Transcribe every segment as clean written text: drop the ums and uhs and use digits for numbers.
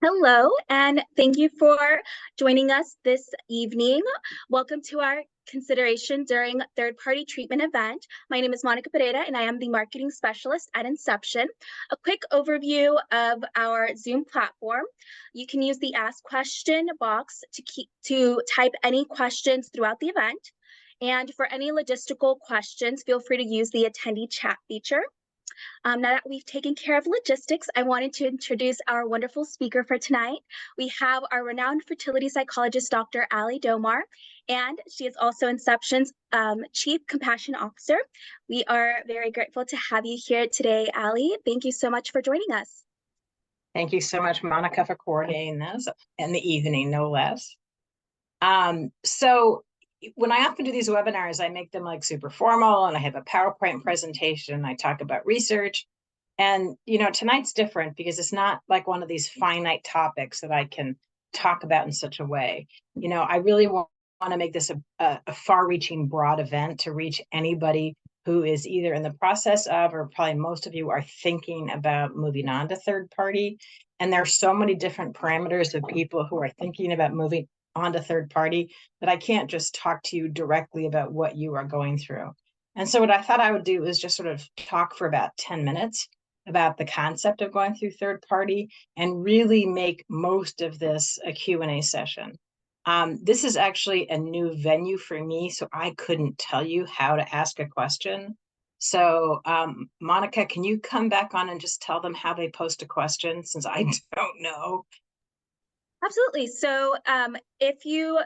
Hello, and thank you for joining us this evening. Welcome to our consideration during third-party treatment event. My name is Monica Pereira, and I am the marketing specialist at Inception. A quick overview of our Zoom platform. You can use the Ask Question box to type any questions throughout the event. And for any logistical questions, feel free to use the attendee chat feature. Now that we've taken care of logistics, I wanted to introduce our wonderful speaker for tonight. We have our renowned fertility psychologist, Dr. Ali Domar, and she is also Inception's Chief Compassion Officer. We are very grateful to have you here today, Ali. Thank you so much for joining us. Thank you so much, Monica, for coordinating this in the evening, no less. So when I often do these webinars, I make them like super formal, and I have a PowerPoint presentation. I talk about research. And, tonight's different because it's not like one of these finite topics that I can talk about in such a way. I really want to make this a far-reaching, broad event to reach anybody who is either in the process of, or probably most of you are thinking about moving on to third party. And there are so many different parameters of people who are thinking about moving on to third party that I can't just talk to you directly about what you are going through. And so what I thought I would do is just sort of talk for about 10 minutes about the concept of going through third party and really make most of this a Q&A session. This is actually a new venue for me, so I couldn't tell you how to ask a question. So Monica, can you come back on and just tell them how they post a question, since I don't know? Absolutely. So if you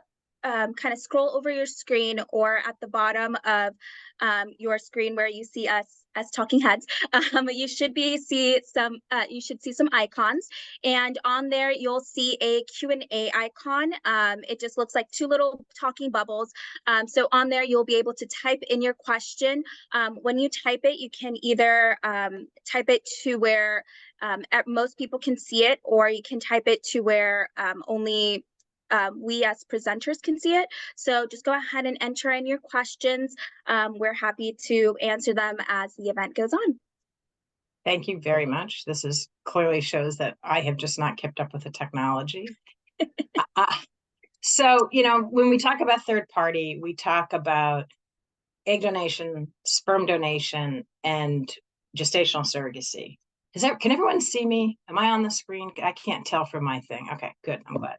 kind of scroll over your screen, or at the bottom of your screen where you see us as talking heads, you should see some icons, and on there you'll see a Q&A icon. It just looks like two little talking bubbles. So on there you'll be able to type in your question. When you type it, you can either type it to where most people can see it, or you can type it to where only we as presenters can see it. So just go ahead and enter in your questions. We're happy to answer them as the event goes on. Thank you very much. This is clearly shows that I have just not kept up with the technology. So, when we talk about third party, we talk about egg donation, sperm donation, and gestational surrogacy. Can everyone see me? Am I on the screen? I can't tell from my thing. Okay, good. I'm glad.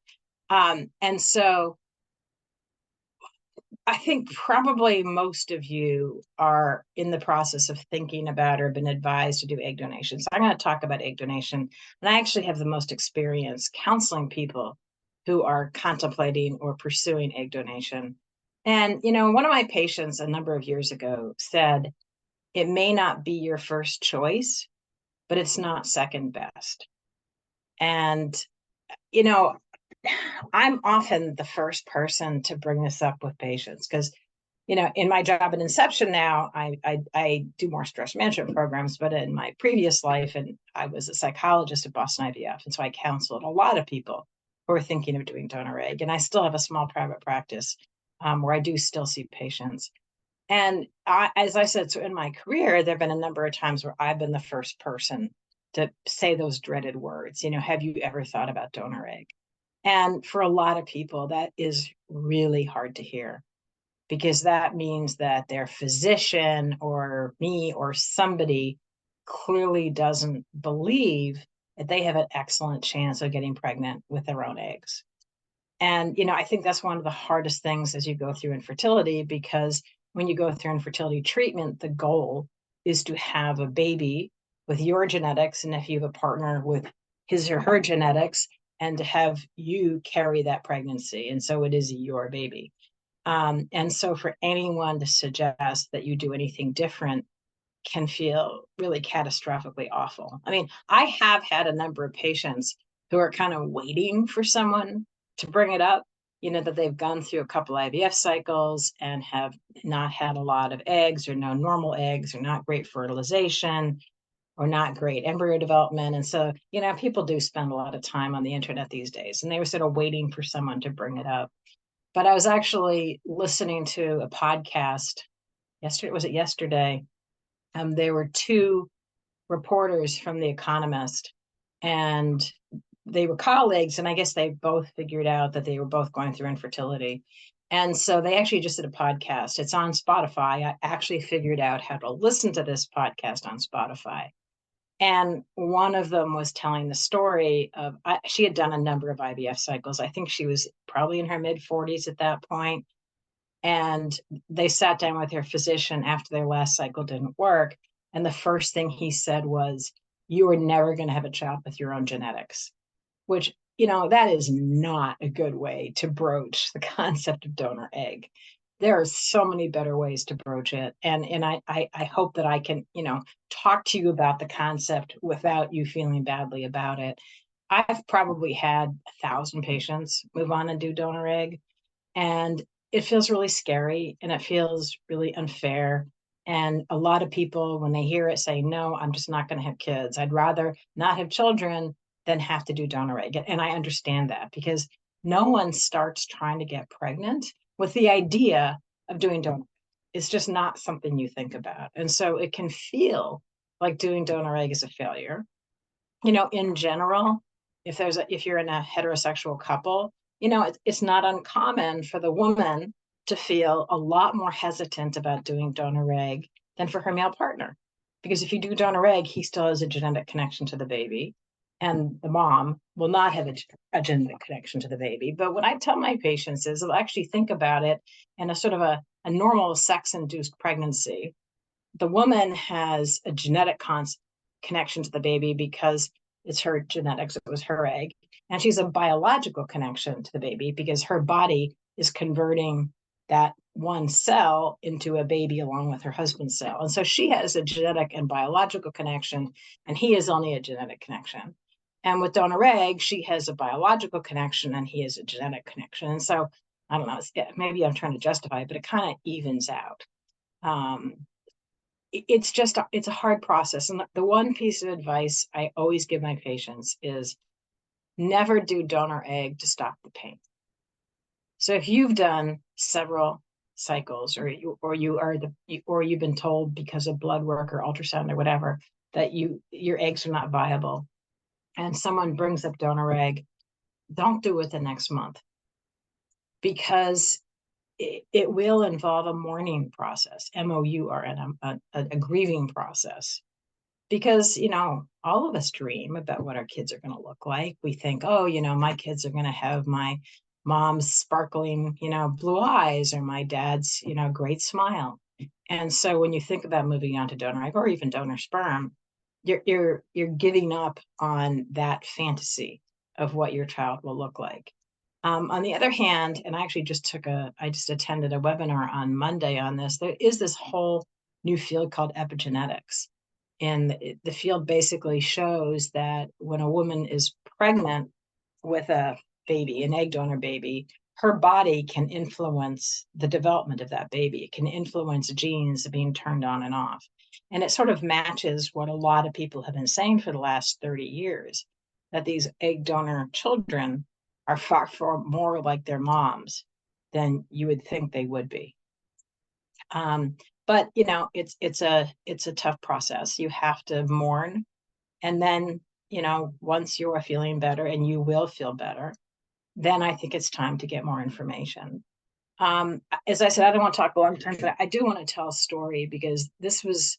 And so I think probably most of you are in the process of thinking about or been advised to do egg donation. So I'm going to talk about egg donation. And I actually have the most experience counseling people who are contemplating or pursuing egg donation. And, one of my patients a number of years ago said, it may not be your first choice, but it's not second best. And, I'm often the first person to bring this up with patients because, in my job at Inception now, I do more stress management programs, but in my previous life, and I was a psychologist at Boston IVF. And so I counseled a lot of people who are thinking of doing donor egg. And I still have a small private practice where I do still see patients. And as I said, so in my career, there have been a number of times where I've been the first person to say those dreaded words, have you ever thought about donor egg? And for a lot of people, that is really hard to hear, because that means that their physician or me or somebody clearly doesn't believe that they have an excellent chance of getting pregnant with their own eggs. And, I think that's one of the hardest things as you go through infertility, because when you go through infertility treatment, the goal is to have a baby with your genetics, and if you have a partner with his or her genetics, and to have you carry that pregnancy. And so it is your baby. And so for anyone to suggest that you do anything different can feel really catastrophically awful. I mean, I have had a number of patients who are kind of waiting for someone to bring it up, that they've gone through a couple IVF cycles and have not had a lot of eggs, or no normal eggs, or not great fertilization, or not great embryo development. And so, people do spend a lot of time on the internet these days, and they were sort of waiting for someone to bring it up. But I was actually listening to a podcast yesterday. Was it yesterday? There were two reporters from The Economist, and they were colleagues, and I guess they both figured out that they were both going through infertility. And so they actually just did a podcast. It's on Spotify. I actually figured out how to listen to this podcast on Spotify. And one of them was telling the story of, she had done a number of IVF cycles. I think she was probably in her mid 40s at that point. And they sat down with her physician after their last cycle didn't work. And the first thing he said was, "You are never going to have a child with your own genetics," which, that is not a good way to broach the concept of donor egg. There are so many better ways to broach it. And I hope that I can, talk to you about the concept without you feeling badly about it. I've probably had 1,000 patients move on and do donor egg. And it feels really scary and it feels really unfair. And a lot of people, when they hear it, say, "No, I'm just not going to have kids. I'd rather not have children than have to do donor egg." And I understand that, because no one starts trying to get pregnant with the idea of doing donor. It's just not something you think about. And so it can feel like doing donor egg is a failure. In general, if you're in a heterosexual couple, it's not uncommon for the woman to feel a lot more hesitant about doing donor egg than for her male partner. Because if you do donor egg, he still has a genetic connection to the baby, and the mom will not have a genetic connection to the baby. But what I tell my patients is, they'll actually think about it in a sort of a normal sex-induced pregnancy. The woman has a genetic connection to the baby because it's her genetics, it was her egg. And she's a biological connection to the baby because her body is converting that one cell into a baby along with her husband's cell. And so she has a genetic and biological connection, and he is only a genetic connection. And with donor egg, she has a biological connection and he has a genetic connection. And so, I don't know, maybe I'm trying to justify it, but it kind of evens out. It's a hard process. And the one piece of advice I always give my patients is, never do donor egg to stop the pain. So if you've done several cycles, or you've been told because of blood work or ultrasound or whatever that your eggs are not viable, and someone brings up donor egg, don't do it the next month, because it will involve a mourning process, MOURN, a grieving process. Because, all of us dream about what our kids are going to look like. We think, oh, my kids are going to have my mom's sparkling, blue eyes, or my dad's, great smile. And so when you think about moving on to donor egg or even donor sperm, you're giving up on that fantasy of what your child will look like. On the other hand, and I actually just attended a webinar on Monday on this, there is this whole new field called epigenetics. And the field basically shows that when a woman is pregnant with a baby, an egg donor baby, her body can influence the development of that baby. It can influence genes being turned on and off. And it sort of matches what a lot of people have been saying for the last 30 years, that these egg donor children are far, far more like their moms than you would think they would be. But it's a tough process. You have to mourn, and then once you are feeling better, and you will feel better, then I think it's time to get more information. As I said, I don't want to talk a long time, but I do want to tell a story, because this was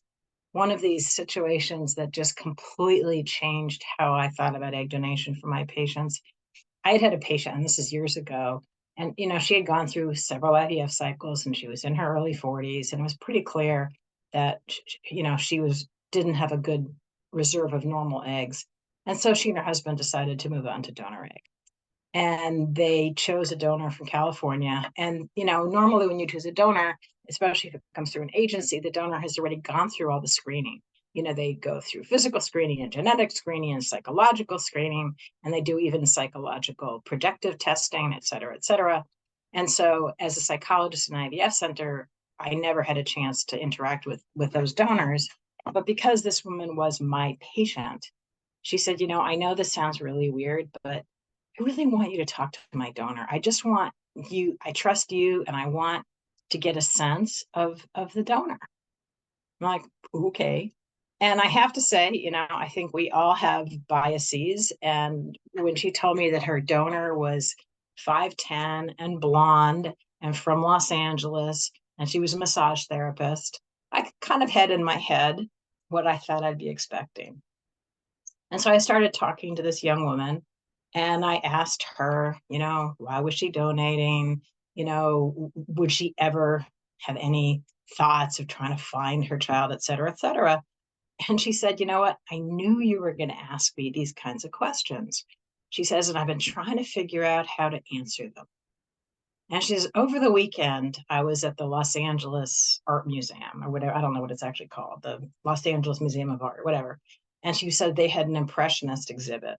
one of these situations that just completely changed how I thought about egg donation for my patients. I had a patient, and this is years ago, and she had gone through several IVF cycles, and she was in her early 40s, and it was pretty clear that she didn't have a good reserve of normal eggs. And so she and her husband decided to move on to donor egg. And they chose a donor from California. And normally when you choose a donor, especially if it comes through an agency, the donor has already gone through all the screening. They go through physical screening and genetic screening and psychological screening, and they do even psychological projective testing, et cetera, et cetera. And so as a psychologist in an IVF center, I never had a chance to interact with those donors. But because this woman was my patient, she said, I know this sounds really weird, but I really want you to talk to my donor. I just want you, I trust you, and I want to get a sense of the donor. I'm like, okay. And I have to say, I think we all have biases. And when she told me that her donor was 5'10" and blonde and from Los Angeles, and she was a massage therapist, I kind of had in my head what I thought I'd be expecting. And so I started talking to this young woman and I asked her, why was she donating? Would she ever have any thoughts of trying to find her child, et cetera, et cetera? And she said, you know what? I knew you were going to ask me these kinds of questions. She says, and I've been trying to figure out how to answer them. And she says, over the weekend, I was at the Los Angeles Art Museum or whatever. I don't know what it's actually called, the Los Angeles Museum of Art, whatever. And she said they had an impressionist exhibit.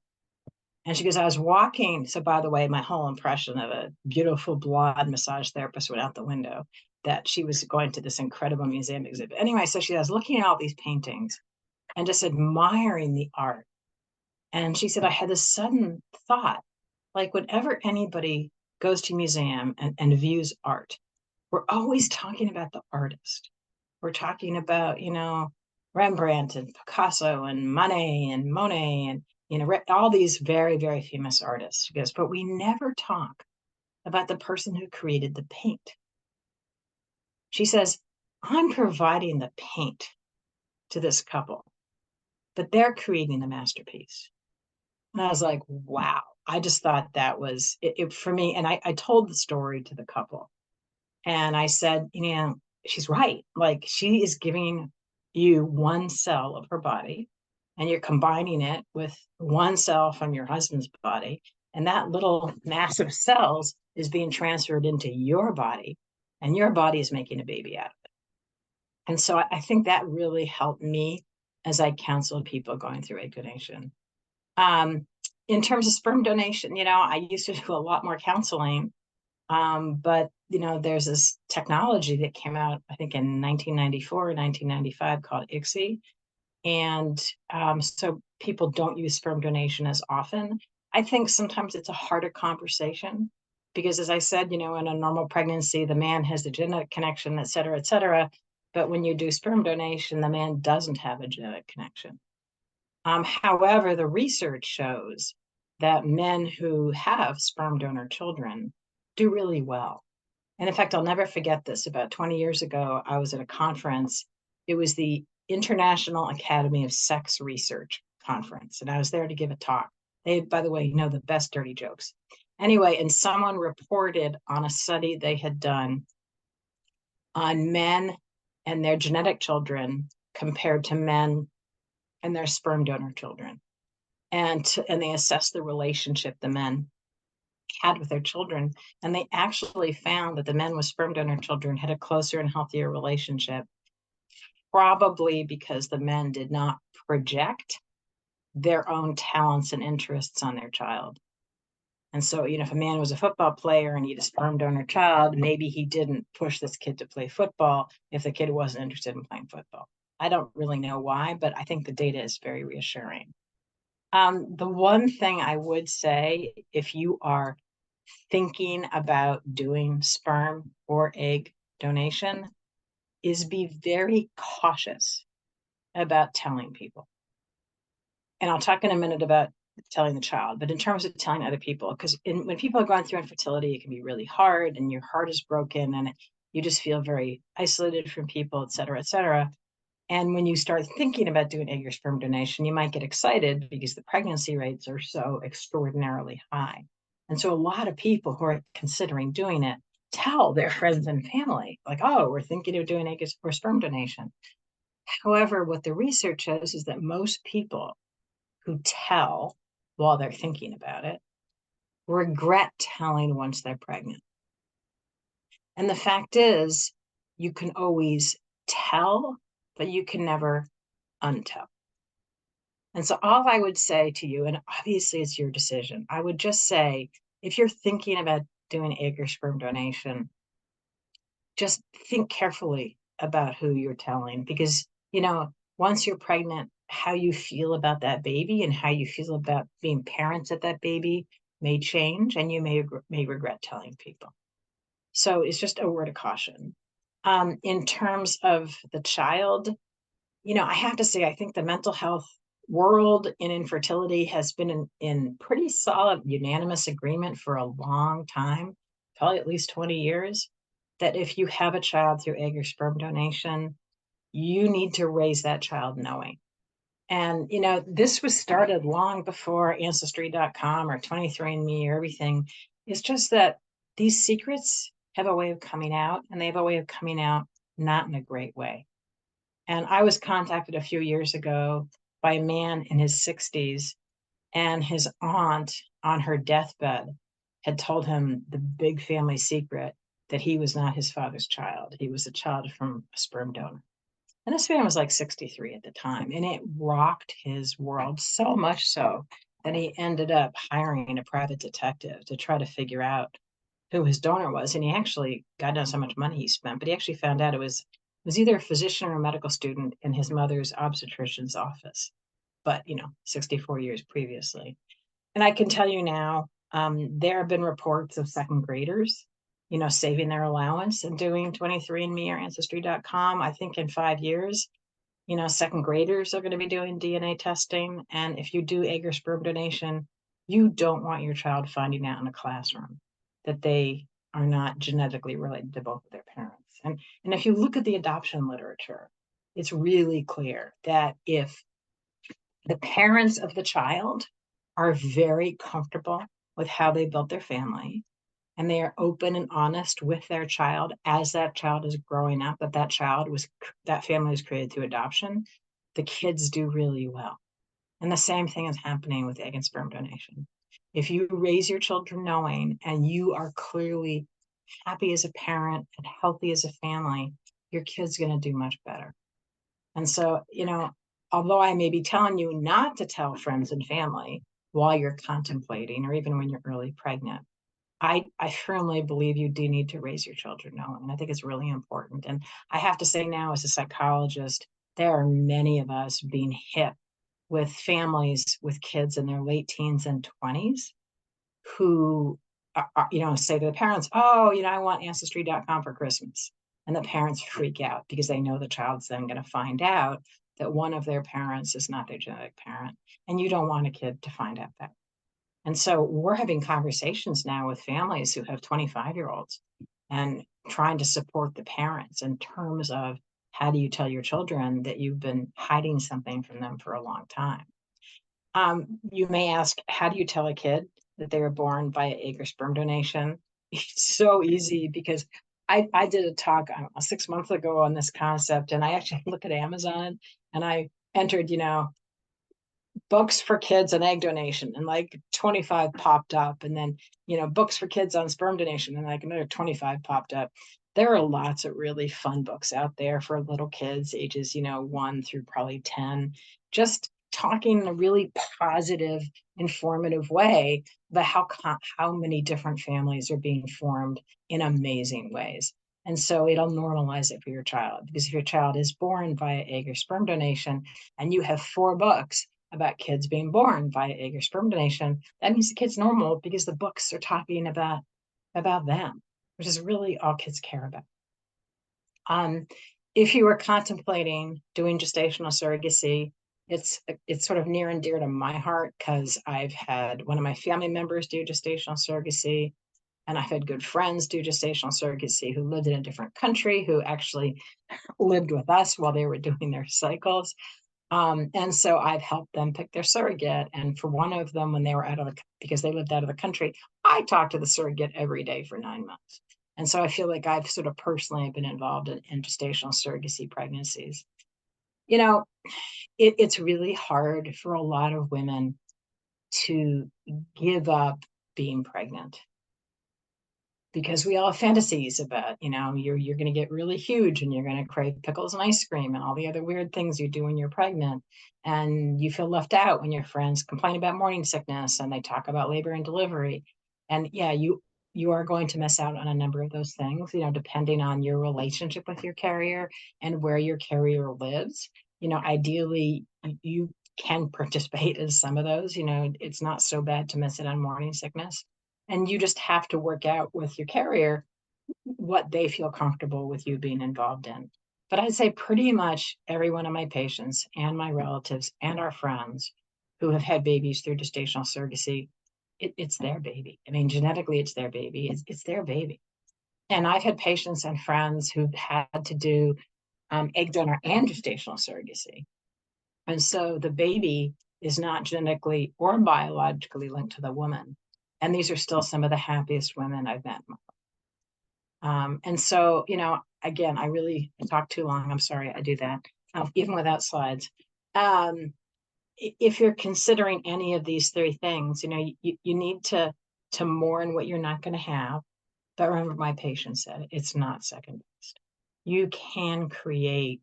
And she goes, I was walking. So, by the way, my whole impression of a beautiful blonde massage therapist went out the window, that she was going to this incredible museum exhibit. Anyway, so she was looking at all these paintings and just admiring the art. And she said, I had this sudden thought, like whenever anybody goes to a museum and views art, we're always talking about the artist. We're talking about, Rembrandt and Picasso and Manet and Monet and, all these very, very famous artists. She goes, but we never talk about the person who created the paint. She says, I'm providing the paint to this couple, but they're creating the masterpiece. And I was like, wow. I just thought that was it for me. And I told the story to the couple. And I said, she's right. Like, she is giving you one cell of her body, and you're combining it with one cell from your husband's body. And that little mass of cells is being transferred into your body, and your body is making a baby out of it. And so I think that really helped me as I counseled people going through egg donation. In terms of sperm donation, I used to do a lot more counseling. But there's this technology that came out, I think in 1994 or 1995 called ICSI. And so people don't use sperm donation as often. I think sometimes it's a harder conversation because, as I said, in a normal pregnancy, the man has the genetic connection, et cetera, et cetera. But when you do sperm donation, the man doesn't have a genetic connection. However, the research shows that men who have sperm donor children do really well. And in fact, I'll never forget this. About 20 years ago, I was at a conference. It was the International Academy of Sex Research conference, and I was there to give a talk. They, by the way, know the best dirty jokes. Anyway, and someone reported on a study they had done on men and their genetic children compared to men and their sperm donor children. And they assessed the relationship the men had with their children. And they actually found that the men with sperm donor children had a closer and healthier relationship, probably because the men did not project their own talents and interests on their child. And so, if a man was a football player and he had a sperm donor child, maybe he didn't push this kid to play football if the kid wasn't interested in playing football. I don't really know why, but I think the data is very reassuring. The one thing I would say, if you are thinking about doing sperm or egg donation, is be very cautious about telling people. And I'll talk in a minute about telling the child, but in terms of telling other people, because when people are going through infertility, it can be really hard and your heart is broken and you just feel very isolated from people, et cetera, et cetera. And when you start thinking about doing egg or sperm donation, you might get excited because the pregnancy rates are so extraordinarily high. And so a lot of people who are considering doing it tell their friends and family, like, oh, we're thinking of doing egg or sperm donation. However, what the research shows is that most people who tell while they're thinking about it regret telling once they're pregnant. And the fact is, you can always tell, but you can never untell. And so all I would say to you, and obviously it's your decision, I would just say, if you're thinking about doing egg or sperm donation, just think carefully about who you're telling, because, once you're pregnant, how you feel about that baby and how you feel about being parents at that baby may change, and you may regret telling people. So it's just a word of caution. In terms of the child, I have to say, I think the mental health world in infertility has been in pretty solid unanimous agreement for a long time, probably at least 20 years, that if you have a child through egg or sperm donation, you need to raise that child knowing. And, this was started long before Ancestry.com or 23andMe or everything. It's just that these secrets have a way of coming out, and they have a way of coming out not in a great way. And I was contacted a few years ago by a man in his 60s, and his aunt on her deathbed had told him the big family secret that he was not his father's child. He was a child from a sperm donor. And this man was like 63 at the time, and it rocked his world so much so that he ended up hiring a private detective to try to figure out who his donor was. And he actually, God knows how much money he spent, but he actually found out it was either a physician or a medical student in his mother's obstetrician's office, but 64 years previously. And I can tell you now, there have been reports of second graders, saving their allowance and doing 23andMe or Ancestry.com. I think in 5 years, second graders are going to be doing DNA testing. And if you do egg or sperm donation, you don't want your child finding out in a classroom that they are not genetically related to both of their parents. And if you look at the adoption literature, it's really clear that if the parents of the child are very comfortable with how they built their family, and they are open and honest with their child as that child is growing up, that family was created through adoption, the kids do really well. And the same thing is happening with egg and sperm donation. If you raise your children knowing, and you are clearly happy as a parent and healthy as a family, your kid's going to do much better. And so, although I may be telling you not to tell friends and family while you're contemplating, or even when you're early pregnant, I firmly believe you do need to raise your children knowing. And I think it's really important. And I have to say now, as a psychologist, there are many of us being hit with families with kids in their late teens and 20s who say to the parents, oh, I want Ancestry.com for Christmas. And the parents freak out because they know the child's then going to find out that one of their parents is not their genetic parent. And you don't want a kid to find out that. And so we're having conversations now with families who have 25-year-olds and trying to support the parents in terms of, how do you tell your children that you've been hiding something from them for a long time? You may ask, how do you tell a kid that they were born via egg or sperm donation? It's so easy, because I did a talk 6 months ago on this concept, and I actually look at Amazon and I entered, books for kids on egg donation, and like 25 popped up. And then, books for kids on sperm donation, and like another 25 popped up. There are lots of really fun books out there for little kids, ages, 1 through probably 10, just talking in a really positive, informative way about how many different families are being formed in amazing ways. And so it'll normalize it for your child, because if your child is born via egg or sperm donation and you have 4 books about kids being born via egg or sperm donation, that means the kid's normal, because the books are talking about them, which is really all kids care about. If you are contemplating doing gestational surrogacy, it's sort of near and dear to my heart, because I've had one of my family members do gestational surrogacy, and I've had good friends do gestational surrogacy who lived in a different country, who actually lived with us while they were doing their cycles. And so I've helped them pick their surrogate. And for one of them, when they were because they lived out of the country, I talked to the surrogate every day for 9 months. And so I feel like I've sort of personally been involved in gestational surrogacy pregnancies. It's really hard for a lot of women to give up being pregnant, because we all have fantasies about, you're going to get really huge and you're going to crave pickles and ice cream and all the other weird things you do when you're pregnant. And you feel left out when your friends complain about morning sickness and they talk about labor and delivery. And yeah, you are going to miss out on a number of those things, depending on your relationship with your carrier and where your carrier lives. Ideally, you can participate in some of those. It's not so bad to miss it on morning sickness. And you just have to work out with your carrier what they feel comfortable with you being involved in. But I'd say pretty much every one of my patients and my relatives and our friends who have had babies through gestational surrogacy, it's their baby. I mean, genetically, it's their baby. It's their baby. And I've had patients and friends who've had to do egg donor and gestational surrogacy. And so the baby is not genetically or biologically linked to the woman. And these are still some of the happiest women I've met. And so, again, I really talk too long. I'm sorry, I do that, even without slides. If you're considering any of these three things, you need to mourn what you're not going to have. But remember, my patient said, it's not second best. You can create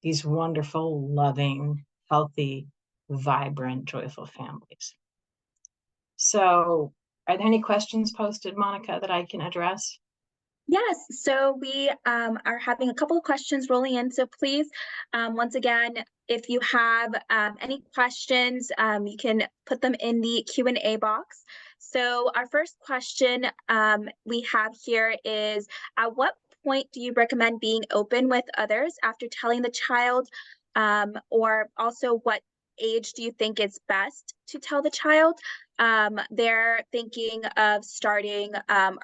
these wonderful, loving, healthy, vibrant, joyful families. So are there any questions posted, Monica, that I can address? Yes, so we are having a couple of questions rolling in. So please, once again, if you have any questions, you can put them in the Q&A box. So our first question we have here is, at what point do you recommend being open with others after telling the child, or also what age do you think is best to tell the child? They're thinking of starting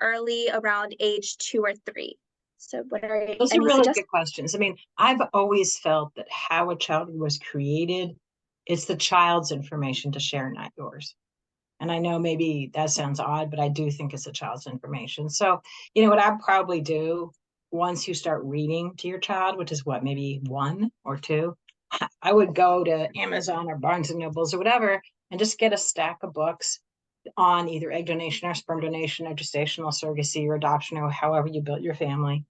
early, around age 2 or 3. So what are Those are any really suggestions? good questions. I mean, I've always felt that how a child was created, it's the child's information to share, not yours. And I know maybe that sounds odd, but I do think it's a child's information. So, what I'd probably do once you start reading to your child, which is what, maybe 1 or 2, I would go to Amazon or Barnes and Nobles or whatever, and just get a stack of books on either egg donation or sperm donation or gestational surrogacy or adoption or however you built your family.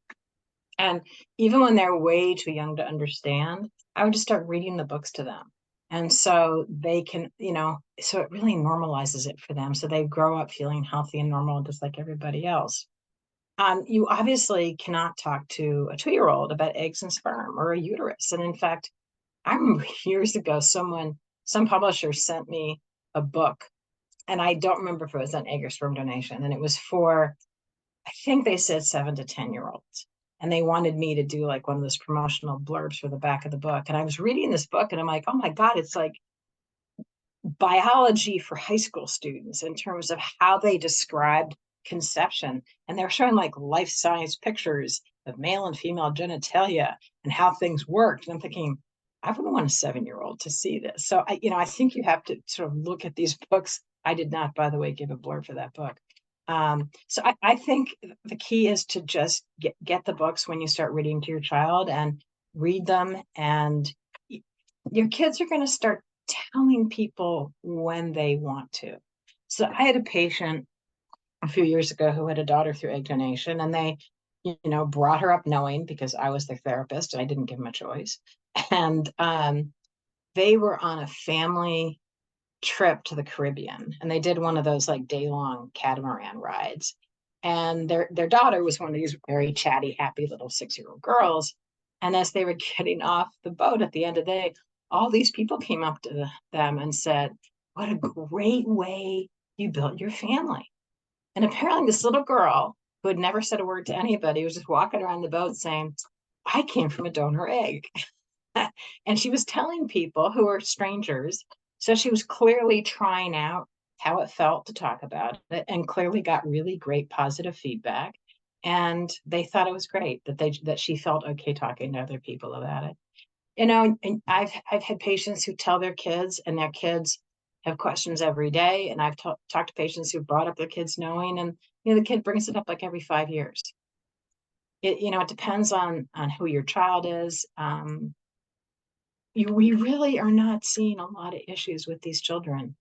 And even when they're way too young to understand, I would just start reading the books to them. And so they can, so it really normalizes it for them. So they grow up feeling healthy and normal, just like everybody else. You obviously cannot talk to a 2-year-old about eggs and sperm or a uterus. And in fact, I remember years ago, some publisher sent me a book, and I don't remember if it was on egg or sperm donation. And it was for, I think they said 7 to 10-year-olds. And they wanted me to do like one of those promotional blurbs for the back of the book. And I was reading this book and I'm like, oh my God, it's like biology for high school students in terms of how they described conception. And they're showing like life size pictures of male and female genitalia and how things worked. And I'm thinking, I wouldn't want a 7-year-old to see this. So I think you have to sort of look at these books. I did not, by the way, give a blurb for that book. So I think the key is to just get the books when you start reading to your child and read them, and your kids are going to start telling people when they want to. So I had a patient a few years ago who had a daughter through egg donation, and they, brought her up knowing, because I was their therapist and I didn't give them a choice. And they were on a family trip to the Caribbean, and they did one of those like day-long catamaran rides. And their daughter was one of these very chatty, happy little 6-year-old girls. And as they were getting off the boat at the end of the day, all these people came up to them and said, "What a great way you built your family." And apparently this little girl who had never said a word to anybody was just walking around the boat saying, "I came from a donor egg." And she was telling people who were strangers. So she was clearly trying out how it felt to talk about it, and clearly got really great positive feedback. And they thought it was great that she felt okay talking to other people about it. And I've had patients who tell their kids, and their kids have questions every day. And I've talked to patients who brought up their kids knowing, and the kid brings it up like every 5 years. It depends on who your child is. We really are not seeing a lot of issues with these children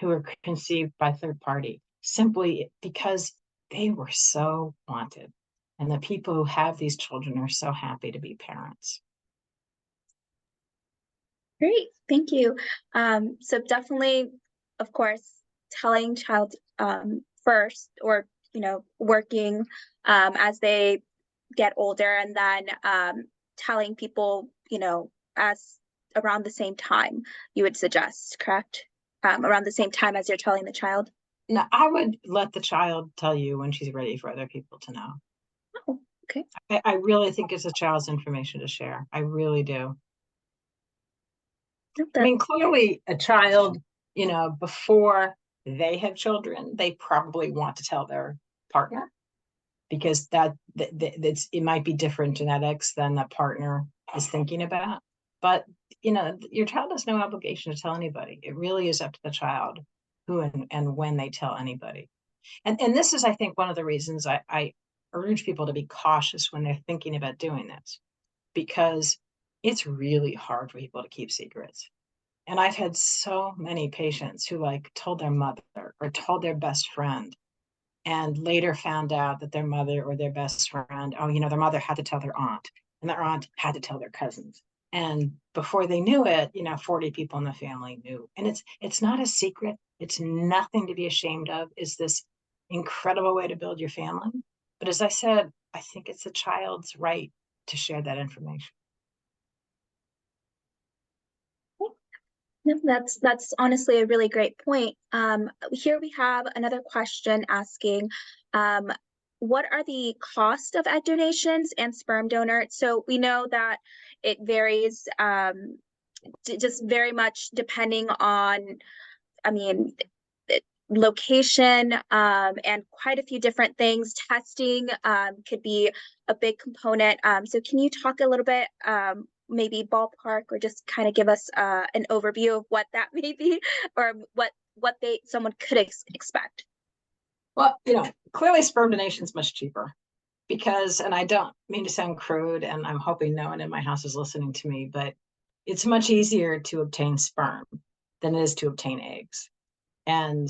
who are conceived by third party, simply because they were so wanted. And the people who have these children are so happy to be parents. Great, thank you. So definitely, of course, telling child first, or working as they get older, and then telling people as around the same time, you would suggest, correct? Around the same time as you're telling the child. Now, I would let the child tell you when she's ready for other people to know. Oh, Okay. I really think it's a child's information to share. I really do. Yep, I mean, clearly a child, before they have children, they probably want to tell their partner because that's it might be different genetics than the partner is thinking about. But your child has no obligation to tell anybody. It really is up to the child who and when they tell anybody. And this is, I think, one of the reasons I urge people to be cautious when they're thinking about doing this, because it's really hard for people to keep secrets. And I've had so many patients who told their mother or told their best friend and later found out that their mother or their best friend, their mother had to tell their aunt and their aunt had to tell their cousins. And before they knew it, 40 people in the family knew. And it's not a secret. It's nothing to be ashamed of. It's this incredible way to build your family. But as I said, I think it's a child's right to share that information. No, that's honestly a really great point. Here we have another question asking, what are the cost of egg donations and sperm donor? So we know that it varies just very much depending on, I mean, location and quite a few different things. Testing could be a big component. So can you talk a little bit maybe ballpark or just kind of give us an overview of what that may be or what someone could expect? Well, clearly sperm donation is much cheaper because, and I don't mean to sound crude, and I'm hoping no one in my house is listening to me, but it's much easier to obtain sperm than it is to obtain eggs. And,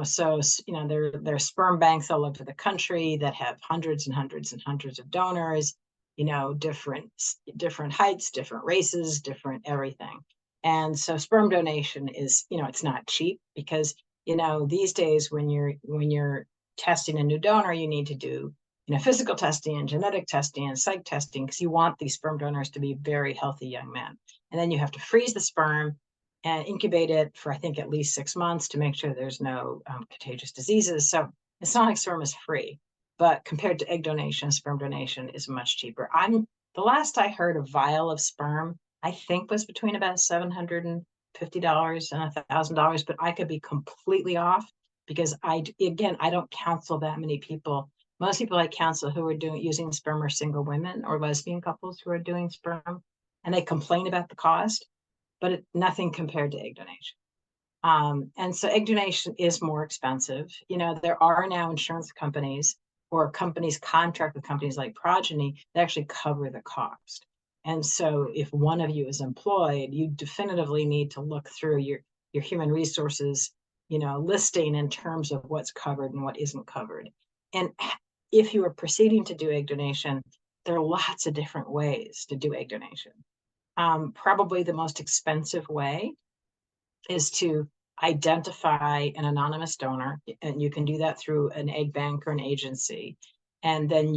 so, there are sperm banks all over the country that have hundreds and hundreds and hundreds of donors, different heights, different races, different everything. And so sperm donation is, it's not cheap because, these days when you're testing a new donor, you need to do, physical testing and genetic testing and psych testing because you want these sperm donors to be very healthy young men. And then you have to freeze the sperm and incubate it for, I think, at least 6 months to make sure there's no contagious diseases. So it's not like sperm is free, but compared to egg donation, sperm donation is much cheaper. The last I heard, a vial of sperm, I think, was between about $750 and $1,000, but I could be completely off because I don't counsel that many people. Most people I counsel who are using sperm are single women or lesbian couples who are doing sperm, and they complain about the cost, but nothing compared to egg donation. And so egg donation is more expensive. There are now insurance companies or companies contract with companies like Progeny that actually cover the cost. And so if one of you is employed, you definitively need to look through your human resources, listing in terms of what's covered and what isn't covered. And if you are proceeding to do egg donation, there are lots of different ways to do egg donation. Probably the most expensive way is to identify an anonymous donor, and you can do that through an egg bank or an agency. And then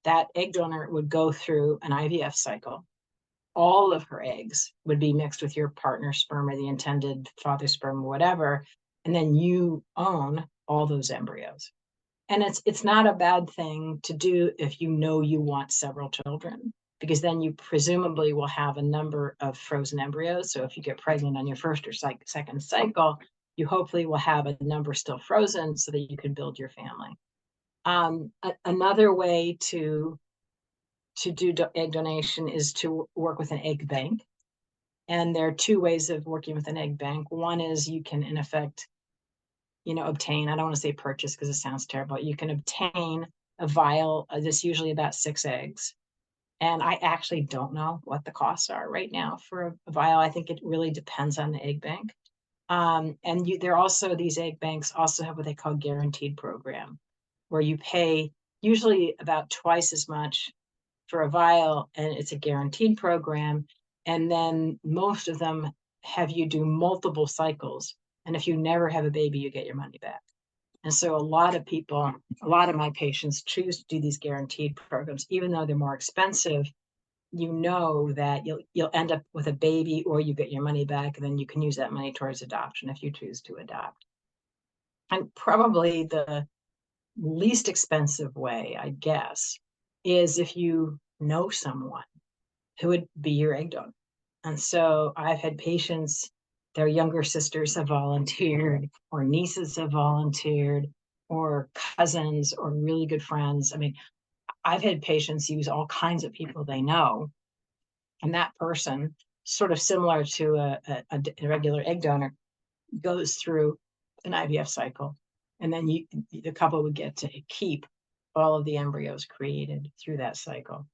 that egg donor would go through an IVF cycle. All of her eggs would be mixed with your partner's sperm or the intended father's sperm or whatever. And then you own all those embryos. And it's not a bad thing to do if you want several children, because then you presumably will have a number of frozen embryos. So if you get pregnant on your first or second cycle, you hopefully will have a number still frozen so that you can build your family. Another way to do egg donation is to work with an egg bank. And there are two ways of working with an egg bank. One is you can, in effect, obtain, I don't want to say purchase because it sounds terrible. You can obtain a vial that's usually about 6 eggs. And I actually don't know what the costs are right now for a vial. I think it really depends on the egg bank. There are also, these egg banks also have what they call guaranteed program, where you pay usually about twice as much for a vial, and it's a guaranteed program. And then most of them have you do multiple cycles. And if you never have a baby, you get your money back. And so a lot of my patients choose to do these guaranteed programs, even though they're more expensive. That you'll end up with a baby, or you get your money back, and then you can use that money towards adoption if you choose to adopt. And probably the least expensive way, I guess, is if you know someone who would be your egg donor. And so I've had patients, their younger sisters have volunteered, or nieces have volunteered, or cousins, or really good friends. I mean, I've had patients use all kinds of people they know, and that person, sort of similar to a regular egg donor, goes through an IVF cycle, and then the couple would get to keep all of the embryos created through that cycle.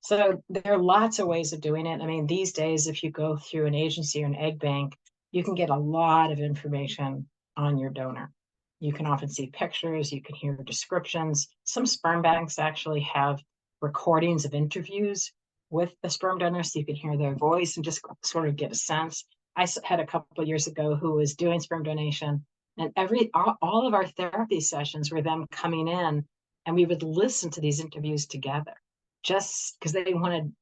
So there are lots of ways of doing it. I mean, these days, if you go through an agency or an egg bank, you can get a lot of information on your donor. You can often see pictures, you can hear descriptions. Some sperm banks actually have recordings of interviews with the sperm donor, so you can hear their voice and just sort of get a sense. I had a couple of years ago who was doing sperm donation, and all of our therapy sessions were them coming in, and we would listen to these interviews together, just because they wanted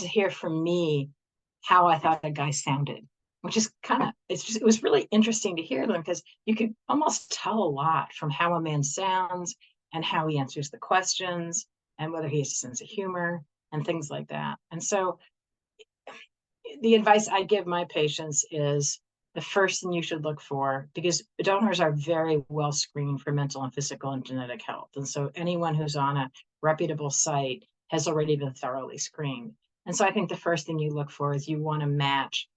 to hear from me how I thought a guy sounded, which is it was really interesting to hear them, because you can almost tell a lot from how a man sounds and how he answers the questions and whether he has a sense of humor and things like that. And so the advice I give my patients is the first thing you should look for, because donors are very well screened for mental and physical and genetic health. And so anyone who's on a reputable site has already been thoroughly screened. And so I think the first thing you look for is you want to match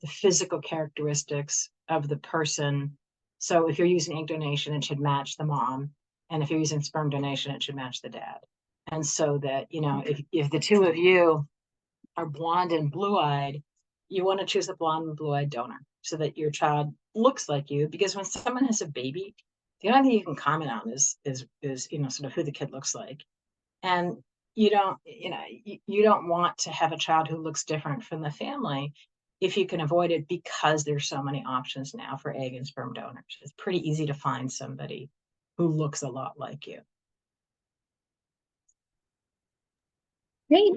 the physical characteristics of the person. So if you're using egg donation, it should match the mom. And if you're using sperm donation, it should match the dad. And so that, if the two of you are blonde and blue-eyed, you want to choose a blonde and blue-eyed donor so that your child looks like you. Because when someone has a baby, the only thing you can comment on is sort of who the kid looks like. And you don't want to have a child who looks different from the family if you can avoid it, because there's so many options now for egg and sperm donors. It's pretty easy to find somebody who looks a lot like you. Great.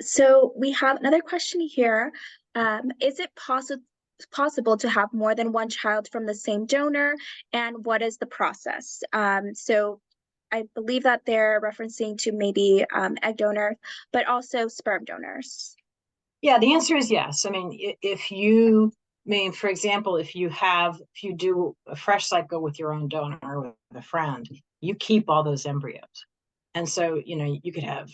So we have another question here. Is it possible to have more than one child from the same donor, and what is the process? So I believe that they're referencing to maybe egg donor, but also sperm donors. Yeah, the answer is yes. I mean, for example, if you do a fresh cycle with your own donor or with a friend, you keep all those embryos. And so, you could have,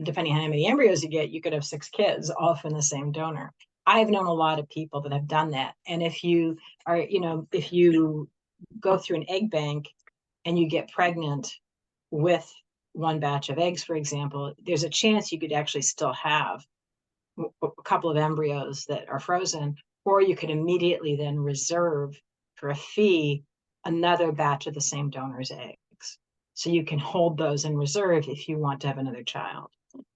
depending on how many embryos you get, you could have 6 kids, all from the same donor. I've known a lot of people that have done that. And if you go through an egg bank and you get pregnant with one batch of eggs, for example, there's a chance you could actually still have a couple of embryos that are frozen, or you could immediately then reserve for a fee another batch of the same donor's eggs. So you can hold those in reserve if you want to have another child.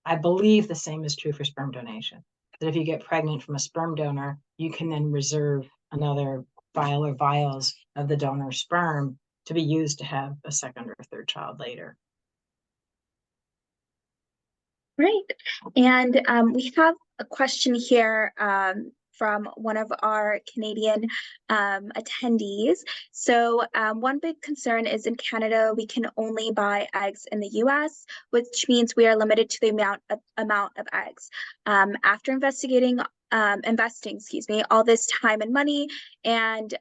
I believe the same is true for sperm donation, that if you get pregnant from a sperm donor, you can then reserve another vial or vials of the donor's sperm to be used to have a second or third child later. Right. And we have a question here from one of our Canadian attendees. So one big concern is in Canada, we can only buy eggs in the US, which means we are limited to the amount of eggs. After investing, all this time and money, and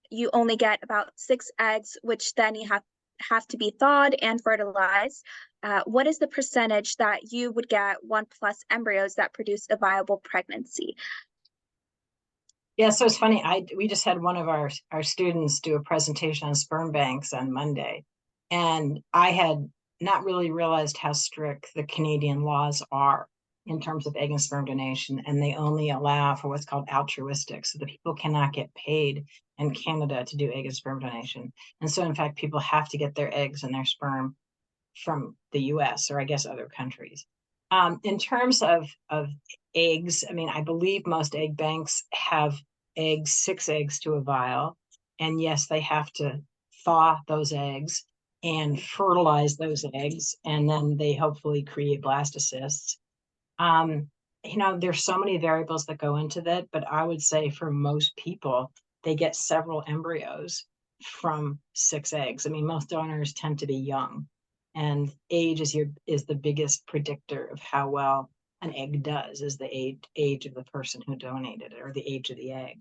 you only get about 6 eggs, which then you have to be thawed and fertilized. What is the percentage that you would get 1+ embryos that produce a viable pregnancy? Yeah, so it's funny. We just had one of our students do a presentation on sperm banks on Monday, and I had not really realized how strict the Canadian laws are in terms of egg and sperm donation, and they only allow for what's called altruistic, so the people cannot get paid in Canada to do egg and sperm donation. And so, in fact, people have to get their eggs and their sperm from the US, or I guess other countries. In terms of eggs, I mean, I believe most egg banks have 6 eggs to a vial. And yes, they have to thaw those eggs and fertilize those eggs, and then they hopefully create blastocysts. There's so many variables that go into that, but I would say for most people, they get several embryos from 6 eggs. I mean, most donors tend to be young. And age is the biggest predictor of how well an egg does, is the age of the person who donated it, or the age of the egg.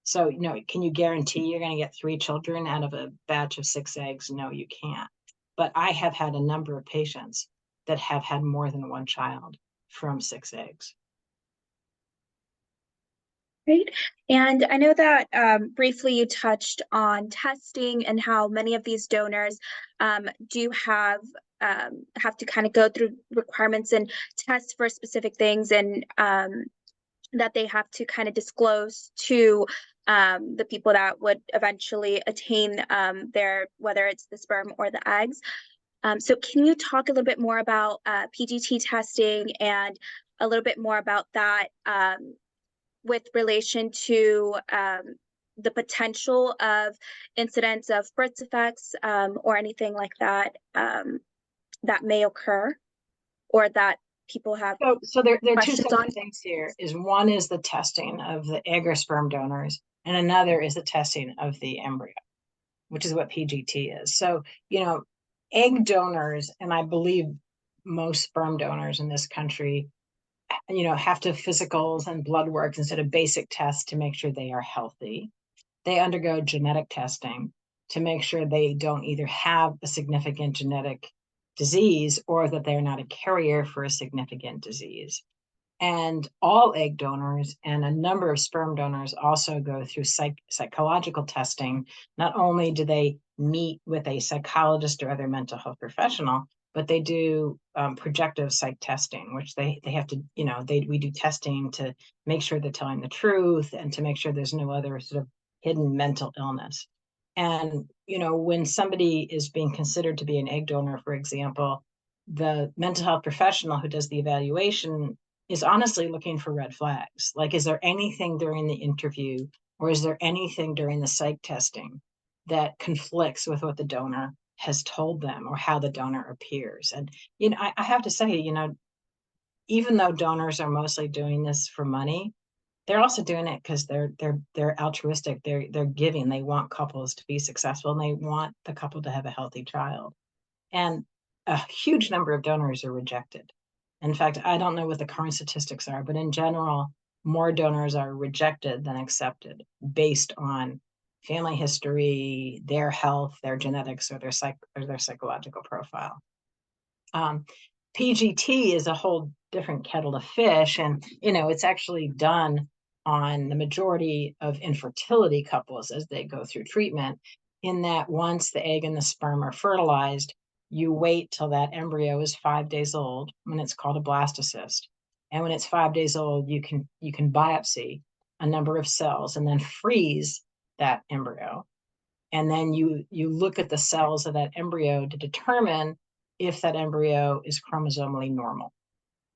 So, can you guarantee you're going to get 3 children out of a batch of 6 eggs? No, you can't. But I have had a number of patients that have had more than 1 child from 6 eggs. Great. And I know that briefly you touched on testing and how many of these donors do have to kind of go through requirements and test for specific things, and that they have to kind of disclose to the people that would eventually attain whether it's the sperm or the eggs. So can you talk a little bit more about PGT testing and a little bit more about that with relation to the potential of incidents of birth defects or anything like that that may occur, or that people have So there are 2 questions separate on? things here. One is the testing of the egg or sperm donors, and another is the testing of the embryo, which is what PGT is. So, egg donors, and I believe most sperm donors in this country, have to physicals and blood work instead of basic tests to make sure they are healthy. They undergo genetic testing to make sure they don't either have a significant genetic disease or that they're not a carrier for a significant disease. And all egg donors and a number of sperm donors also go through psychological testing. Not only do they meet with a psychologist or other mental health professional, but they do projective psych testing, which they have to, we do testing to make sure they're telling the truth and to make sure there's no other sort of hidden mental illness. And, when somebody is being considered to be an egg donor, for example, the mental health professional who does the evaluation is honestly looking for red flags. Like, is there anything during the interview, or is there anything during the psych testing that conflicts with what the donor has told them or how the donor appears? And, I have to say, even though donors are mostly doing this for money, they're also doing it because they're altruistic. They're giving. They want couples to be successful, and they want the couple to have a healthy child. And a huge number of donors are rejected. In fact, I don't know what the current statistics are, but in general, more donors are rejected than accepted based on family history, their health, their genetics, or their psychological profile. PGT is a whole different kettle of fish, and it's actually done on the majority of infertility couples as they go through treatment, in that once the egg and the sperm are fertilized, you wait till that embryo is 5 days old, when it's called a blastocyst. And when it's 5 days old, you can biopsy a number of cells and then freeze that embryo. And then you look at the cells of that embryo to determine if that embryo is chromosomally normal,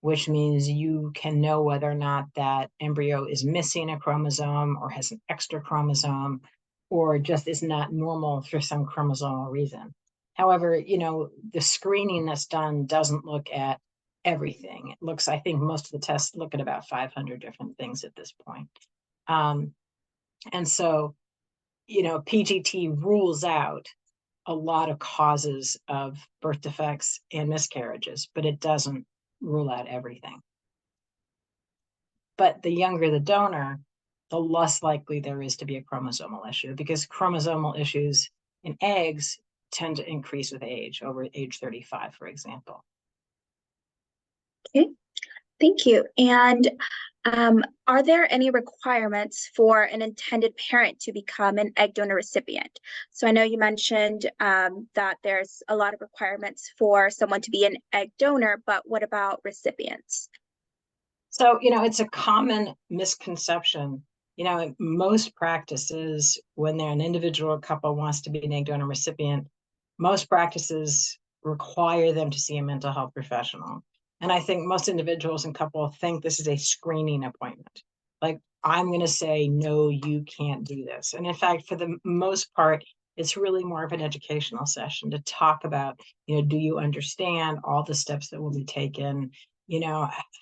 which means you can know whether or not that embryo is missing a chromosome or has an extra chromosome, or just is not normal for some chromosomal reason. However, the screening that's done doesn't look at everything. I think most of the tests look at about 500 different things at this point. And so, PGT rules out a lot of causes of birth defects and miscarriages, but it doesn't rule out everything. But the younger the donor, the less likely there is to be a chromosomal issue, because chromosomal issues in eggs tend to increase with age, over age 35, for example. Okay, thank you. And are there any requirements for an intended parent to become an egg donor recipient? So I know you mentioned that there's a lot of requirements for someone to be an egg donor, but what about recipients? So, it's a common misconception. In most practices, when an individual couple wants to be an egg donor recipient, most practices require them to see a mental health professional. And I think most individuals and couples think this is a screening appointment. Like, I'm going to say, no, you can't do this. And in fact, for the most part, it's really more of an educational session to talk about, do you understand all the steps that will be taken?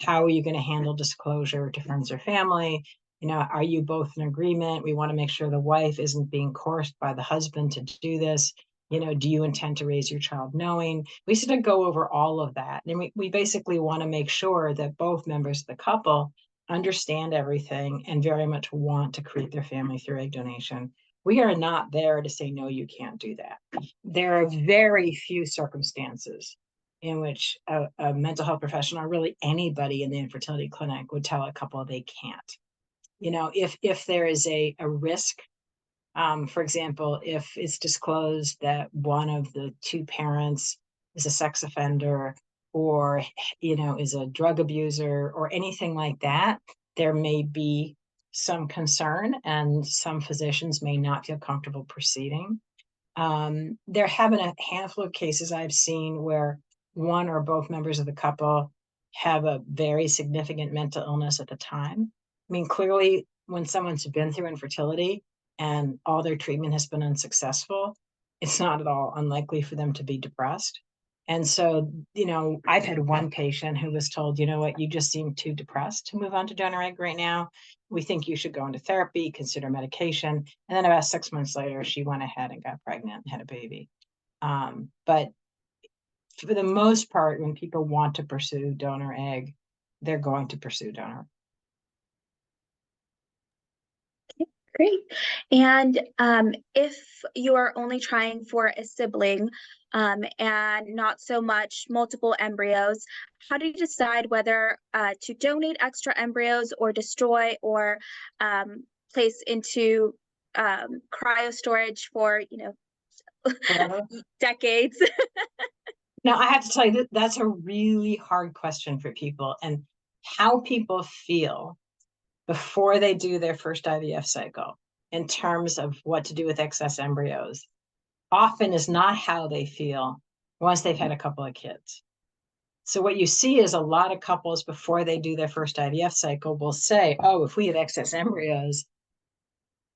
How are you going to handle disclosure to friends or family? Are you both in agreement? We want to make sure the wife isn't being coerced by the husband to do this. Do you intend to raise your child knowing? We sort of go over all of that. And we basically want to make sure that both members of the couple understand everything and very much want to create their family through egg donation. We are not there to say, no, you can't do that. There are very few circumstances in which a mental health professional, or really anybody in the infertility clinic, would tell a couple they can't. If there is a risk, for example, if it's disclosed that one of the two parents is a sex offender or, is a drug abuser or anything like that, there may be some concern and some physicians may not feel comfortable proceeding. There have been a handful of cases I've seen where one or both members of the couple have a very significant mental illness at the time. I mean, clearly, when someone's been through infertility and all their treatment has been unsuccessful, it's not at all unlikely for them to be depressed. And so, I've had one patient who was told, you know what, you just seem too depressed to move on to donor egg right now. We think you should go into therapy, consider medication. And then about 6 months later, she went ahead and got pregnant and had a baby. But for the most part, when people want to pursue donor egg, they're going to pursue donor. Great. And if you are only trying for a sibling and not so much multiple embryos, how do you decide whether to donate extra embryos or destroy or place into cryo storage for, decades? Now, I have to tell you that's a really hard question for people, and how people feel before they do their first IVF cycle in terms of what to do with excess embryos often is not how they feel once they've had a couple of kids. So what you see is a lot of couples before they do their first IVF cycle will say, oh, if we have excess embryos,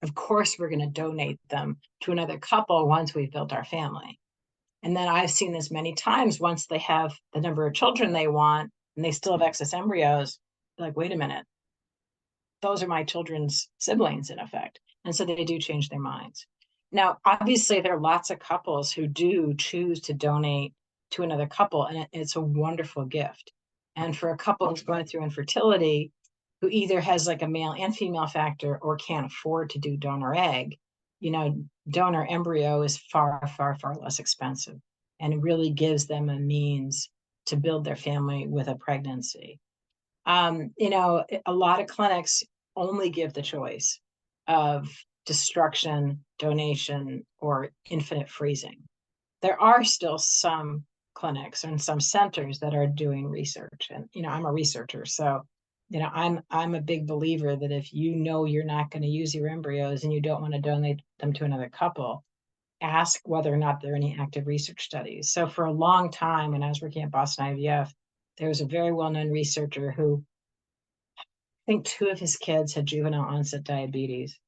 of course we're going to donate them to another couple once we've built our family. And then I've seen this many times, once they have the number of children they want and they still have excess embryos, they're like, wait a minute, those are my children's siblings in effect. And so they do change their minds. Now, obviously, there are lots of couples who do choose to donate to another couple, and it's a wonderful gift. And for a couple who's going through infertility, who either has like a male and female factor or can't afford to do donor egg, donor embryo is far, far, far less expensive and really gives them a means to build their family with a pregnancy. A lot of clinics only give the choice of destruction, donation, or infinite freezing. There are still some clinics and some centers that are doing research. And, I'm a researcher. So, I'm a big believer that if you're not going to use your embryos and you don't want to donate them to another couple, ask whether or not there are any active research studies. So for a long time, when I was working at Boston IVF, there was a very well-known researcher who, I think 2 of his kids had juvenile onset diabetes.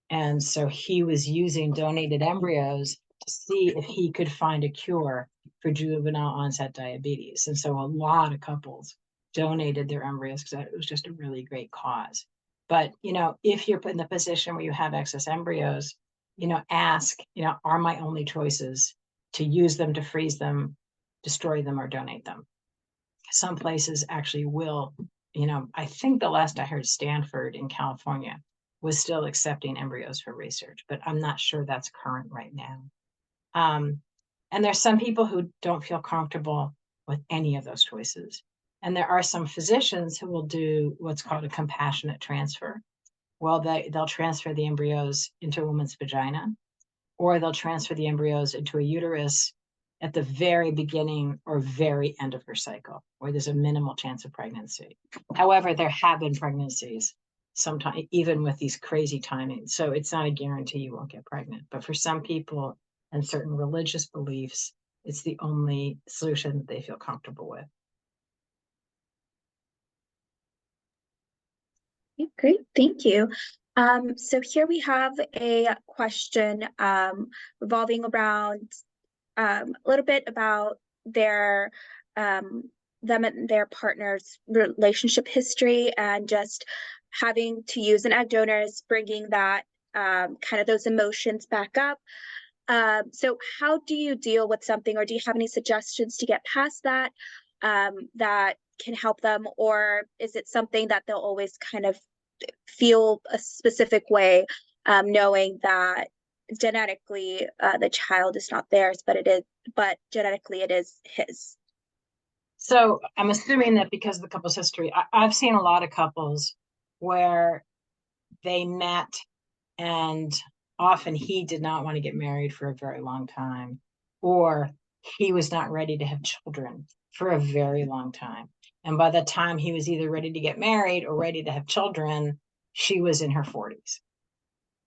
And so he was using donated embryos to see if he could find a cure for juvenile onset diabetes. And so a lot of couples donated their embryos because it was just a really great cause. But, if you're put in the position where you have excess embryos, ask, are my only choices to use them, to freeze them, destroy them, or donate them? Some places actually will, I think the last I heard, Stanford in California was still accepting embryos for research, but I'm not sure that's current right now. And there's some people who don't feel comfortable with any of those choices. And there are some physicians who will do what's called a compassionate transfer. Well, they'll transfer the embryos into a woman's vagina, or they'll transfer the embryos into a uterus at the very beginning or very end of her cycle, where there's a minimal chance of pregnancy. However, there have been pregnancies sometimes, even with these crazy timings. So it's not a guarantee you won't get pregnant. But for some people and certain religious beliefs, it's the only solution that they feel comfortable with. Great, thank you. So here we have a question revolving around a little bit about their them and their partner's relationship history, and just having to use an egg donor is bringing that kind of those emotions back up. So how do you deal with something, or do you have any suggestions to get past that, that can help them? Or is it something that they'll always kind of feel a specific way, knowing that genetically, the child is not theirs, but genetically it is his? So I'm assuming that because of the couple's history, I've seen a lot of couples where they met and often he did not want to get married for a very long time, or he was not ready to have children for a very long time. And by the time he was either ready to get married or ready to have children, she was in her 40s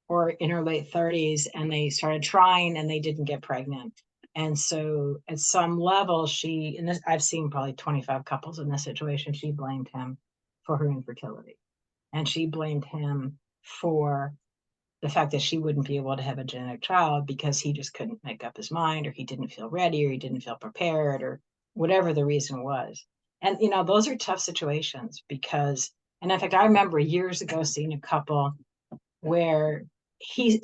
or in her late 30s, and they started trying and they didn't get pregnant. And so at some level, I've seen probably 25 couples in this situation, she blamed him for her infertility. And she blamed him for the fact that she wouldn't be able to have a genetic child because he just couldn't make up his mind, or he didn't feel ready, or he didn't feel prepared, or whatever the reason was. And, those are tough situations because, and in fact, I remember years ago seeing a couple where he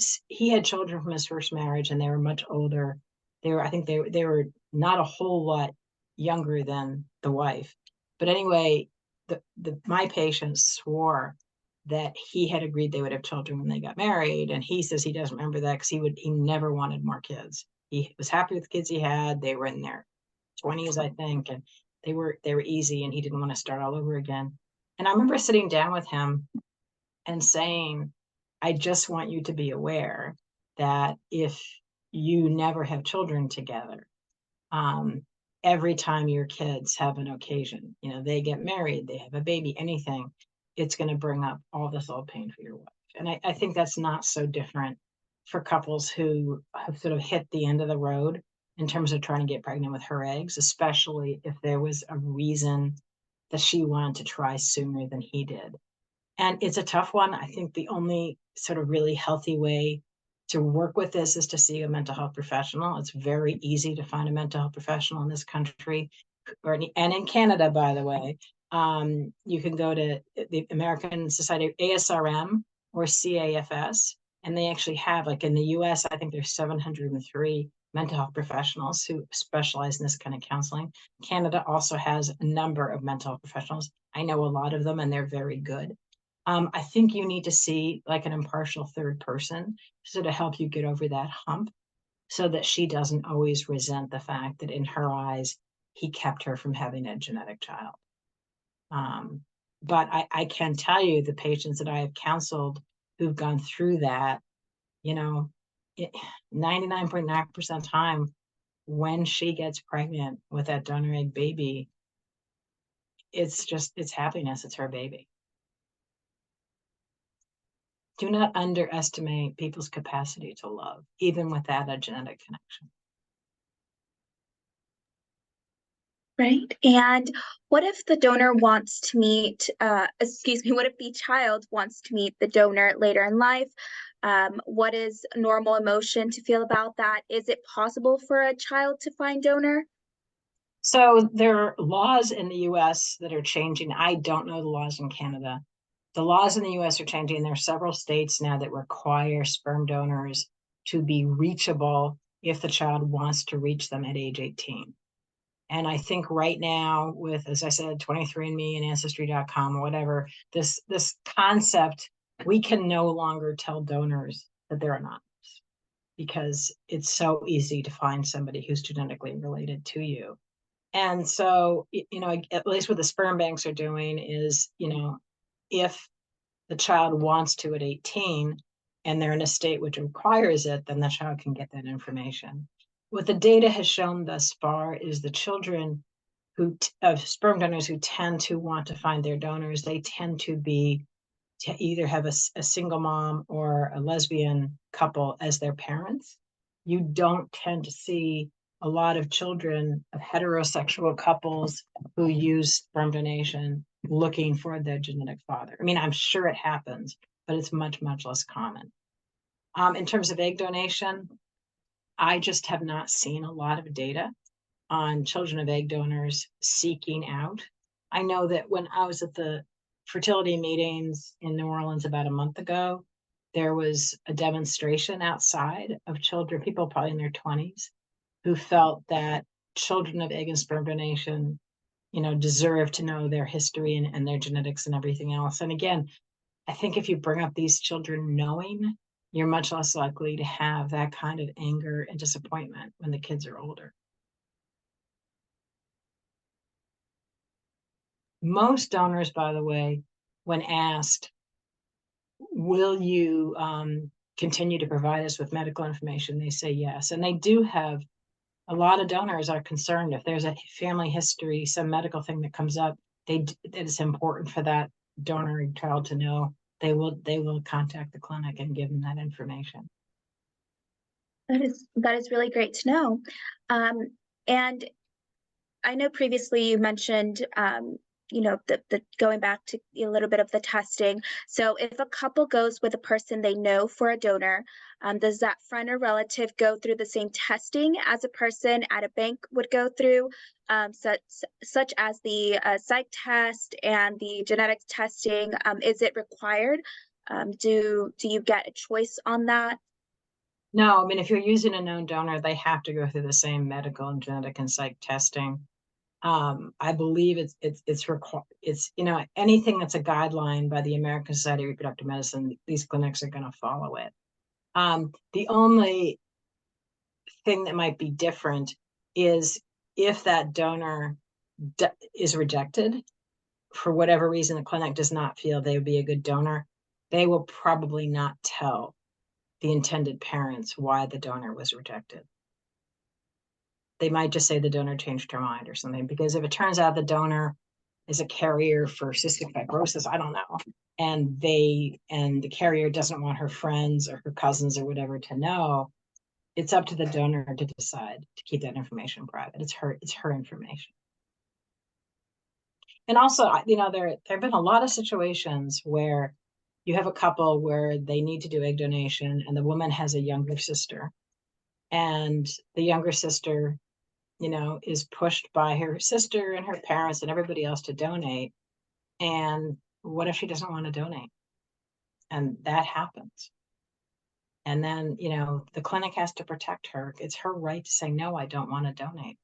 had children from his first marriage and they were much older. I think they were not a whole lot younger than the wife. But anyway, my patients swore that he had agreed they would have children when they got married. And he says he doesn't remember that because he never wanted more kids. He was happy with the kids he had. They were in their 20s, I think, and they were easy, and he didn't want to start all over again. And I remember sitting down with him and saying, I just want you to be aware that if you never have children together, every time your kids have an occasion, they get married, they have a baby, anything, it's going to bring up all this old pain for your wife. And I think that's not so different for couples who have sort of hit the end of the road in terms of trying to get pregnant with her eggs, especially if there was a reason that she wanted to try sooner than he did. And it's a tough one. I think the only sort of really healthy way to work with this is to see a mental health professional. It's very easy to find a mental health professional in this country, and in Canada, by the way. You can go to the American Society, ASRM or CAFS, and they actually have, like in the US, I think there's 703 mental health professionals who specialize in this kind of counseling. Canada also has a number of mental health professionals. I know a lot of them, and they're very good. I think you need to see like an impartial third person so to help you get over that hump, so that she doesn't always resent the fact that in her eyes, he kept her from having a genetic child. But I can tell you, the patients that I have counseled who've gone through that, 99.9% of the time, when she gets pregnant with that donor egg baby, it's happiness. It's her baby. Do not underestimate people's capacity to love, even without a genetic connection. Right. And what if the donor wants to meet, what if the child wants to meet the donor later in life? What is normal emotion to feel about that? Is it possible for a child to find donor? So there are laws in the US that are changing. I don't know the laws in Canada. The laws in the US are changing. There are several states now that require sperm donors to be reachable if the child wants to reach them at age 18. And I think right now with, as I said, 23andMe and Ancestry.com or whatever, this concept, we can no longer tell donors that they're anonymous because it's so easy to find somebody who's genetically related to you. And so, at least what the sperm banks are doing is, if the child wants to at 18 and they're in a state which requires it, then the child can get that information. What the data has shown thus far is the children of sperm donors who tend to want to find their donors, they tend to either have a single mom or a lesbian couple as their parents. You don't tend to see a lot of children of heterosexual couples who use sperm donation looking for their genetic father. I mean, I'm sure it happens, but it's much, much less common. In terms of egg donation, I just have not seen a lot of data on children of egg donors seeking out. I know that when I was at the fertility meetings in New Orleans about a month ago, there was a demonstration outside of children, people probably in their 20s, who felt that children of egg and sperm donation, deserve to know their history and their genetics and everything else. And again, I think if you bring up these children knowing, you're much less likely to have that kind of anger and disappointment when the kids are older. Most donors, by the way, when asked, will you continue to provide us with medical information, they say yes. And they do have, a lot of donors are concerned if there's a family history, some medical thing that comes up, that it's important for that donor child to know, they will contact the clinic and give them that information. That is really great to know. And I know previously you mentioned, the going back to a little bit of the testing. So if a couple goes with a person they know for a donor, does that friend or relative go through the same testing as a person at a bank would go through, such as the psych test and the genetics testing? Is it required? Do you get a choice on that? No, I mean, if you're using a known donor, they have to go through the same medical and genetic and psych testing. I believe it's required. It's, anything that's a guideline by the American Society of Reproductive Medicine, these clinics are going to follow it. The only thing that might be different is if that donor is rejected for whatever reason, the clinic does not feel they would be a good donor, they will probably not tell the intended parents why the donor was rejected. They might just say the donor changed her mind or something, because if it turns out the donor is a carrier for cystic fibrosis, I don't know, and the carrier doesn't want her friends or her cousins or whatever to know, it's up to the donor to decide to keep that information private. It's her information. And also, there have been a lot of situations where you have a couple where they need to do egg donation and the woman has a younger sister, and the younger sister, is pushed by her sister and her parents and everybody else to donate. And what if she doesn't want to donate? And that happens. And then, the clinic has to protect her. It's her right to say, no, I don't want to donate.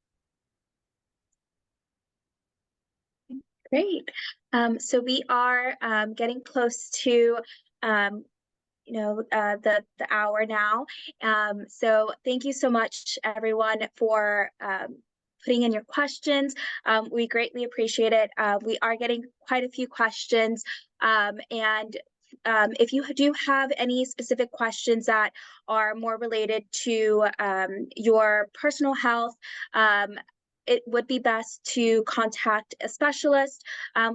Great. So we are getting close to the hour now. So thank you so much, everyone, for putting in your questions. We greatly appreciate it. We are getting quite a few questions, and if you do have any specific questions that are more related to your personal health, it would be best to contact a specialist.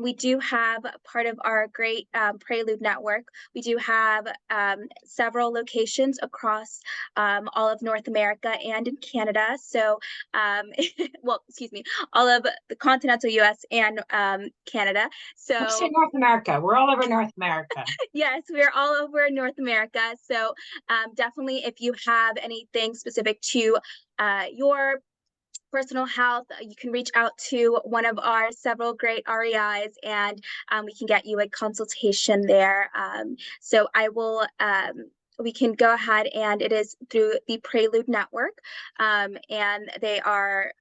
We do have part of our great Prelude network. We do have several locations across all of North America and in Canada. So, well, excuse me, all of the continental US and Canada. So Let's say North America. We're all over North America. Yes, we're all over North America. So definitely, if you have anything specific to your personal health, you can reach out to one of our several great REIs, and we can get you a consultation there. So I will, we can go ahead, and it is through the Prelude network, and they are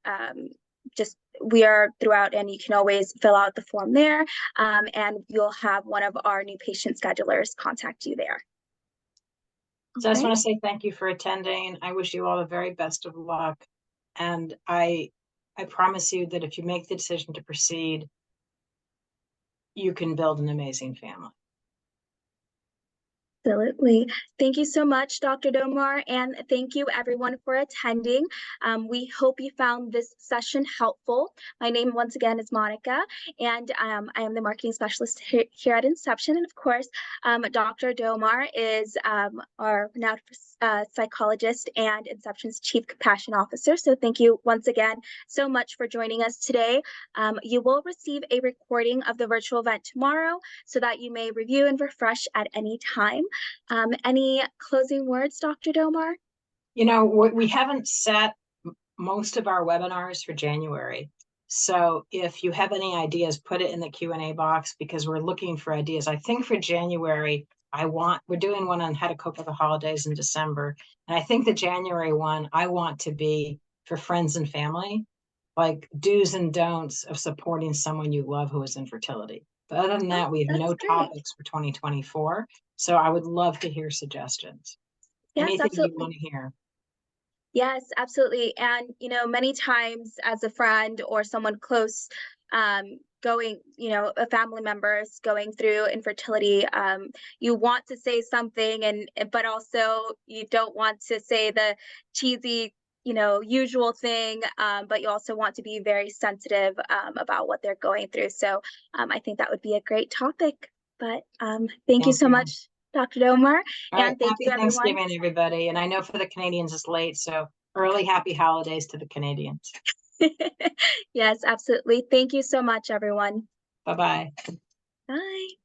we are throughout, and you can always fill out the form there, and you'll have one of our new patient schedulers contact you there. So I just want to say thank you for attending. I wish you all the very best of luck. And I promise you that if you make the decision to proceed, you can build an amazing family. Absolutely. Thank you so much, Dr. Domar, and thank you everyone for attending. We hope you found this session helpful. My name once again is Monica, and I am the marketing specialist here at Inception. And of course, Dr. Domar is our renowned psychologist and Inception's Chief Compassion Officer. So thank you once again so much for joining us today. You will receive a recording of the virtual event tomorrow so that you may review and refresh at any time. Any closing words, Dr. Domar? We haven't set most of our webinars for January. So if you have any ideas, put it in the Q&A box, because we're looking for ideas. I think for January, we're doing one on how to cope with the holidays in December. And I think the January one, I want to be for friends and family, like do's and don'ts of supporting someone you love who is infertility. But other than that, Oh, we have that's no great. topics for 2024. So I would love to hear suggestions. Yes, Anything you absolutely. want to hear. Yes, absolutely. And, you know, many times as a friend or someone close, going, you know, a family member is going through infertility, you want to say something but also you don't want to say the cheesy, you know, usual thing, but you also want to be very sensitive, about what they're going through. So, I think that would be a great topic. But, thank you Thank so you. much, Dr. Domar, All right. and thank you Happy everyone. Thanksgiving, everybody. And I know for the Canadians it's late, so early happy holidays to the Canadians. Yes, absolutely. Thank you so much, everyone. Bye-bye. Bye.